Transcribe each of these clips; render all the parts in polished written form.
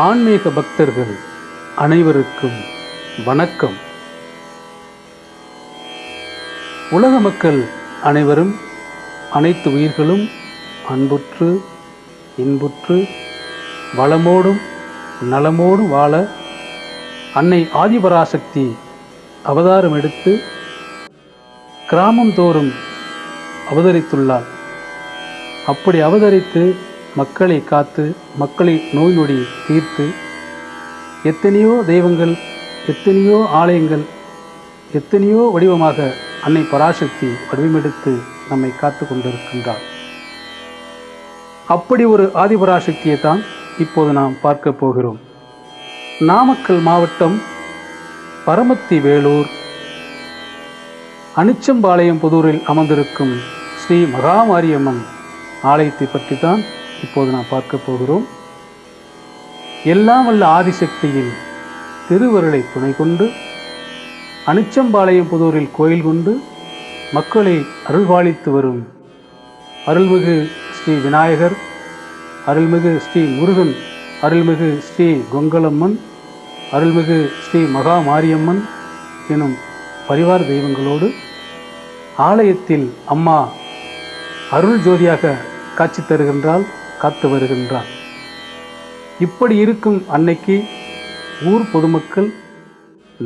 ஆன்மீக பக்தர்கள் அனைவருக்கும் வணக்கம். உலக மக்கள் அனைவரும், அனைத்து உயிர்களும் அன்புற்று இன்புற்று வளமோடும் நலமோடும் வாழ அன்னை ஆதிபராசக்தி அவதாரம் எடுத்து கிராமம் தோறும் அவதரித்துள்ளார். அப்படி அவதரித்து மக்களை காத்து, மக்களை நோய் நொடி தீர்த்து, எத்தனையோ தெய்வங்கள், எத்தனையோ ஆலயங்கள், எத்தனையோ வடிவமாக அன்னை பராசக்தி வடிவமெடுத்து நம்மை காத்து கொண்டிருக்கின்றார். அப்படி ஒரு ஆதிபராசக்தியை தான் இப்போது நாம் பார்க்க போகிறோம். நாமக்கல் மாவட்டம் பரமத்தி வேலூர் அனிச்சம்பாளையம் புதூரில் அமர்ந்திருக்கும் ஸ்ரீ மகாமாரியம்மன் ஆலயத்தை பற்றி தான் இப்போது நாம் பார்க்க போகிறோம். எல்லாம் வல்ல ஆதிசக்தியின் திருவருளை துணை கொண்டு அனிச்சம்பாளையம் புதூரில் கோயில் கொண்டு மக்களை அருள்வாளித்து வரும் அருள்மிகு ஸ்ரீ விநாயகர், அருள்மிகு ஸ்ரீ முருகன், அருள்மிகு ஸ்ரீ கொங்கலம்மன், அருள்மிகு ஸ்ரீ மகாமாரியம்மன் எனும் பரிவார தெய்வங்களோடு ஆலயத்தில் அம்மா அருள் ஜோதியாக காட்சி தருகின்றாள், காத்து வருகின்றாள். இப்படி இருக்கும் அன்னைக்கு ஊர் பொதுமக்கள்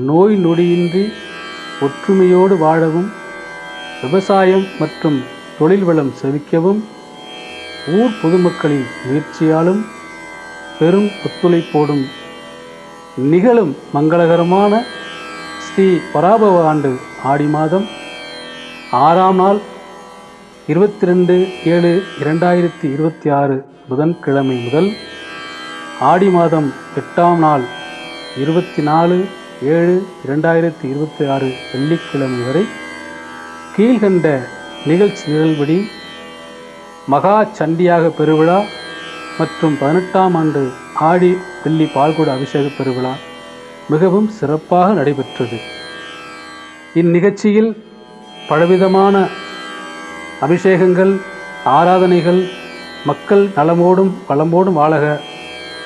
நோய் நொடியின்றி ஒற்றுமையோடு வாழவும், விவசாயம் மற்றும் தொழில் வளம் செழிக்கவும் ஊர் பொதுமக்களின் முயற்சியாலும் பெரும் ஒத்துழைப்போடும் நிகழும் மங்களகரமான ஸ்ரீ பராபவ ஆண்டு ஆடி மாதம் 6ஆம் நாள் 22/7/2026 புதன்கிழமை முதல் ஆடி மாதம் 8ஆம் நாள் 24/7/2026 வெள்ளிக்கிழமை வரை கீழ்கண்ட நிகழ்ச்சி நிகழ்படி மகா சண்டியாக பெருவிழா மற்றும் 18ஆம் ஆண்டு ஆடி வெள்ளி பால்குட அபிஷேக பெருவிழா மிகவும் சிறப்பாக நடைபெற்றது. இந்நிகழ்ச்சியில் பலவிதமான அபிஷேகங்கள், ஆராதனைகள், மக்கள் நலமோடும் வளமோடும் வாழக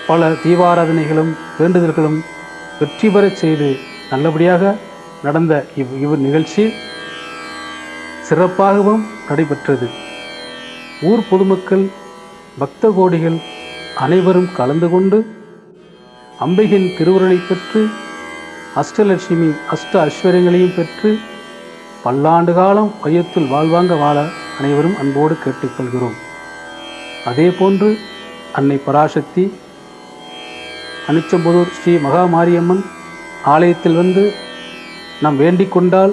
பல தீபாராதனைகளும் வேண்டுதல்களும் வெற்றி பெறச் செய்து நல்லபடியாக நடந்த இவ் நிகழ்ச்சி சிறப்பாகவும் நடைபெற்றது. ஊர் பொதுமக்கள், பக்த கோடிகள் அனைவரும் கலந்து கொண்டு அம்பிகையின் திருவுருளை பெற்று அஷ்டலட்சுமி அஷ்ட ஐஸ்வர்யங்களையும் பெற்று பல்லாண்டு காலம் வையத்தில் வாழ்வாங்க வாழ அனைவரும் அன்போடு கேட்டுக்கொள்கிறோம். அதே போன்று அன்னை பராசக்தி அனிச்சம்புதூர் ஸ்ரீ மகாமாரியம்மன் ஆலயத்தில் வந்து நாம் வேண்டிக் கொண்டால்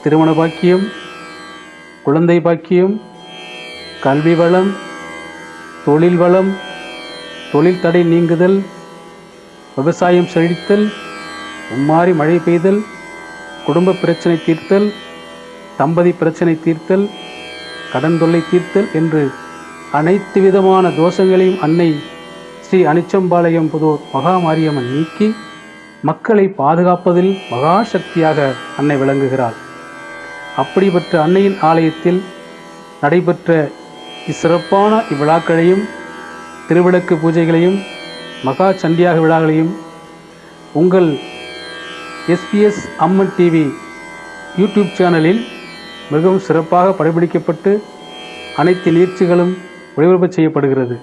திருமண பாக்கியம், குழந்தை பாக்கியம், கல்வி வளம், தொழில் வளம், தொழில் தடை நீங்குதல், விவசாயம் செழித்தல், மும்மாரி மழை பெய்தல், குடும்ப பிரச்சனை தீர்த்தல், தம்பதி பிரச்சனை தீர்த்தல், கடன் தொல்லை தீர்த்தல் என்று அனைத்து விதமான தோஷங்களையும் அன்னை ஸ்ரீ அனிச்சம்பாளையம் புதூர் மகாமாரியம்மன் நீக்கி மக்களை பாதுகாப்பதில் மகாசக்தியாக அன்னை விளங்குகிறாள். அப்படிப்பட்ட அன்னையின் ஆலயத்தில் நடைபெற்ற இச்சிறப்பான இவ்விழாக்களையும், திருவிளக்கு பூஜைகளையும், மகா சண்டியாக விழாக்களையும் உங்கள் SPS அம்மன் டிவி யூடியூப் சேனலில் மிகவும் சிறப்பாக படப்பிடிக்கப்பட்டு அனைத்து நிகழ்ச்சிகளும் ஒளிபரப்பு செய்யப்படுகிறது.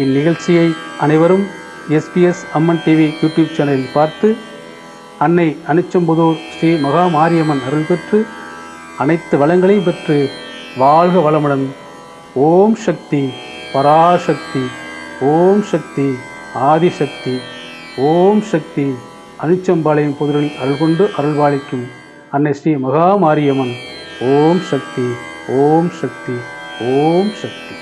இந்நிகழ்ச்சியை அனைவரும் SPS அம்மன் டிவி யூடியூப் சேனலில் பார்த்து அன்னை அனிச்சம்புதூர் ஸ்ரீ மகாமாரியம்மன் அருள் பெற்று அனைத்து வளங்களையும் பெற்று வாழ்க வளமுடன். ஓம் சக்தி பராசக்தி, ஓம் சக்தி ஆதிசக்தி, ஓம் சக்தி அனிச்சம்பாளையம் புதூரில் அருள்கொண்டு அருள்பாலிக்கும் அன்னை ஸ்ரீ மகாமாரியம்மன். ஓம் சக்தி, ஓம் சக்தி, ஓம் சக்தி.